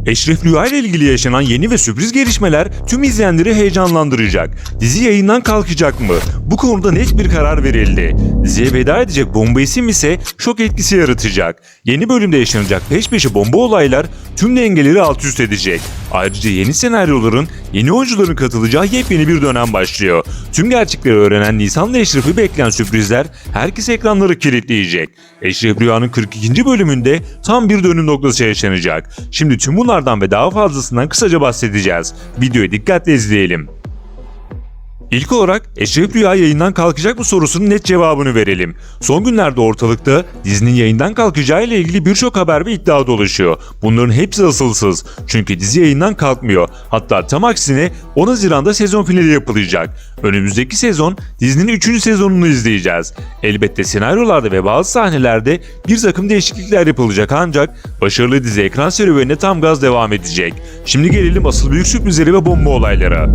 Eşref Rüya ile ilgili yaşanan yeni ve sürpriz gelişmeler tüm izleyenleri heyecanlandıracak. Dizi yayından kalkacak mı? Bu konuda net bir karar verildi. Diziye veda edecek bomba isim ise şok etkisi yaratacak. Yeni bölümde yaşanacak peş peşe bomba olaylar tüm dengeleri alt üst edecek. Ayrıca yeni senaryoların, yeni oyuncuların katılacağı yepyeni bir dönem başlıyor. Tüm gerçekleri öğrenen Nisan'la Eşref'i bekleyen sürprizler herkes ekranları kilitleyecek. Eşref Rüya'nın 42. bölümünde tam bir dönüm noktası yaşanacak. Şimdi tüm bunlardan ve daha fazlasından kısaca bahsedeceğiz. Videoyu dikkatle izleyelim. İlk olarak Eşref Rüya yayından kalkacak mı sorusunun net cevabını verelim. Son günlerde ortalıkta dizinin yayından kalkacağı ile ilgili birçok haber ve iddia dolaşıyor. Bunların hepsi asılsız. Çünkü dizi yayından kalkmıyor. Hatta tam aksine 10 Haziran'da sezon finali yapılacak. Önümüzdeki sezon dizinin 3. sezonunu izleyeceğiz. Elbette senaryolarda ve bazı sahnelerde bir takım değişiklikler yapılacak ancak başarılı dizi ekran serüvenine tam gaz devam edecek. Şimdi gelelim asıl büyük sürprizleri ve bomba olaylara.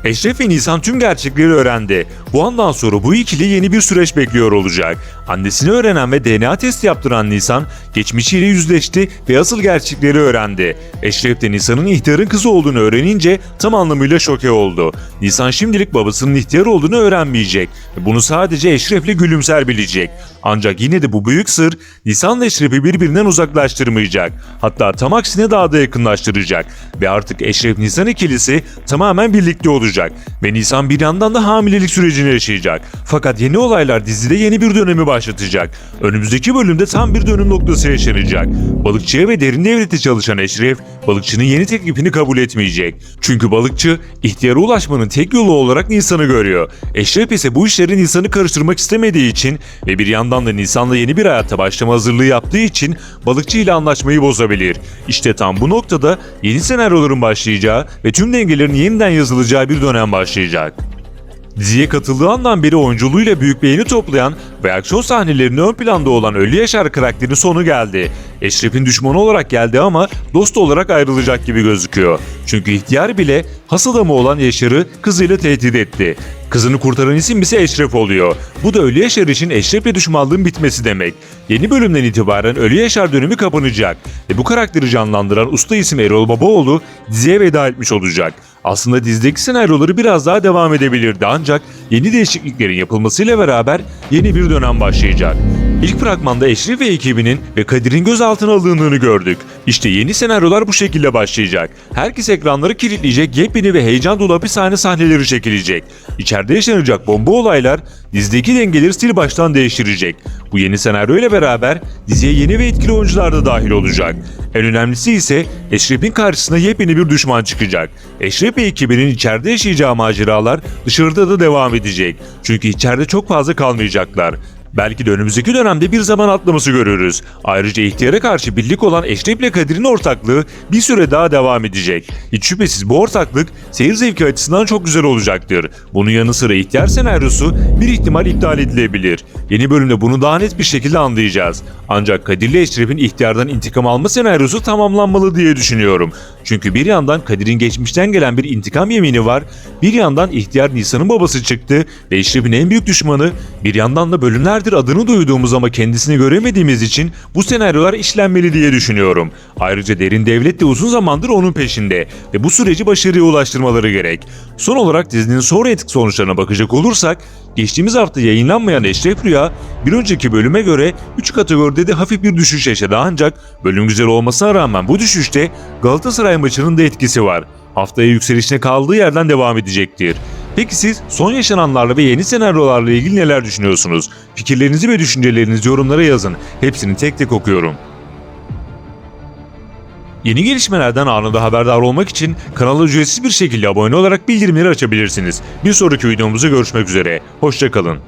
Eşref ve Nisan tüm gerçekleri öğrendi. Bu andan sonra bu ikili yeni bir süreç bekliyor olacak. Annesini öğrenen ve DNA testi yaptıran Nisan, geçmişiyle yüzleşti ve asıl gerçekleri öğrendi. Eşref de Nisan'ın ihtiyarın kızı olduğunu öğrenince tam anlamıyla şoke oldu. Nisan şimdilik babasının ihtiyar olduğunu öğrenmeyecek. Bunu sadece Eşref'le Gülümser bilecek. Ancak yine de bu büyük sır Nisan'la Eşref'i birbirinden uzaklaştırmayacak. Hatta tam aksine daha da yakınlaştıracak. Ve artık Eşref-Nisan ikilisi tamamen birlikte olacak. Ve Nisan bir yandan da hamilelik sürecini yaşayacak. Fakat yeni olaylar dizide yeni bir dönemi başlatacak. Önümüzdeki bölümde tam bir dönüm noktası yaşanacak. Balıkçıya ve derin devlete çalışan Eşref, balıkçının yeni teklifini kabul etmeyecek. Çünkü balıkçı ihtiyara ulaşmanın tek yolu olarak Nisan'ı görüyor. Eşref ise bu işleri Nisan'ı karıştırmak istemediği için ve bir yandan da Nisan'la yeni bir hayata başlama hazırlığı yaptığı için balıkçı ile anlaşmayı bozabilir. İşte tam bu noktada yeni senaryoların başlayacağı ve tüm dengelerin yeniden yazılacağı bir dönem başlayacak. Diziye katıldığı andan beri oyunculuğuyla büyük beğeni toplayan ve aksiyon sahnelerinde ön planda olan Ölü Yaşar karakterinin sonu geldi. Eşref'in düşmanı olarak geldi ama dost olarak ayrılacak gibi gözüküyor. Çünkü ihtiyar bile has adamı olan Yaşar'ı kızıyla tehdit etti. Kızını kurtaran isim ise Eşref oluyor. Bu da Ölü Yaşar için Eşref'le düşmanlığın bitmesi demek. Yeni bölümden itibaren Ölü Yaşar dönemi kapanacak ve bu karakteri canlandıran usta isim Erol Babaoğlu diziye veda etmiş olacak. Aslında dizideki senaryoları biraz daha devam edebilirdi ancak yeni değişikliklerin yapılmasıyla beraber yeni bir dönem başlayacak. İlk fragmanda Eşref ve ekibinin ve Kadir'in gözaltına alındığını gördük. İşte yeni senaryolar bu şekilde başlayacak. Herkes ekranları kilitleyecek, yepyeni ve heyecan dolu hapishane sahneleri çekilecek. İçeride yaşanacak bomba olaylar dizideki dengeleri sil baştan değiştirecek. Bu yeni senaryo ile beraber diziye yeni ve etkili oyuncular da dahil olacak. En önemlisi ise Eşref'in karşısına yepyeni bir düşman çıkacak. Eşref ve ekibinin içeride yaşayacağı maceralar dışarıda da devam edecek. Çünkü içeride çok fazla kalmayacaklar. Belki de önümüzdeki dönemde bir zaman atlaması görürüz. Ayrıca ihtiyara karşı birlik olan Eşref ile Kadir'in ortaklığı bir süre daha devam edecek. Hiç şüphesiz bu ortaklık seyir zevki açısından çok güzel olacaktır. Bunun yanı sıra ihtiyar senaryosu bir ihtimal iptal edilebilir. Yeni bölümde bunu daha net bir şekilde anlayacağız. Ancak Kadir ile Eşref'in ihtiyardan intikam alma senaryosu tamamlanmalı diye düşünüyorum. Çünkü bir yandan Kadir'in geçmişten gelen bir intikam yemini var, bir yandan ihtiyar Nisan'ın babası çıktı ve Eşref'in en büyük düşmanı, bir yandan da bölümlerdir adını duyduğumuz ama kendisini göremediğimiz için bu senaryolar işlenmeli diye düşünüyorum. Ayrıca derin devlet de uzun zamandır onun peşinde ve bu süreci başarıya ulaştırmaları gerek. Son olarak dizinin sonra etik sonuçlarına bakacak olursak, geçtiğimiz hafta yayınlanmayan Eşref Rüya bir önceki bölüme göre 3 kategoride de hafif bir düşüş yaşadı ancak bölüm güzel olmasına rağmen bu düşüşte Galatasaray maçının da etkisi var. Haftaya yükselişine kaldığı yerden devam edecektir. Peki siz son yaşananlarla ve yeni senaryolarla ilgili neler düşünüyorsunuz? Fikirlerinizi ve düşüncelerinizi yorumlara yazın. Hepsini tek tek okuyorum. Yeni gelişmelerden anında haberdar olmak için kanala ücretsiz bir şekilde abone olarak bildirimleri açabilirsiniz. Bir sonraki videomuzda görüşmek üzere. Hoşça kalın.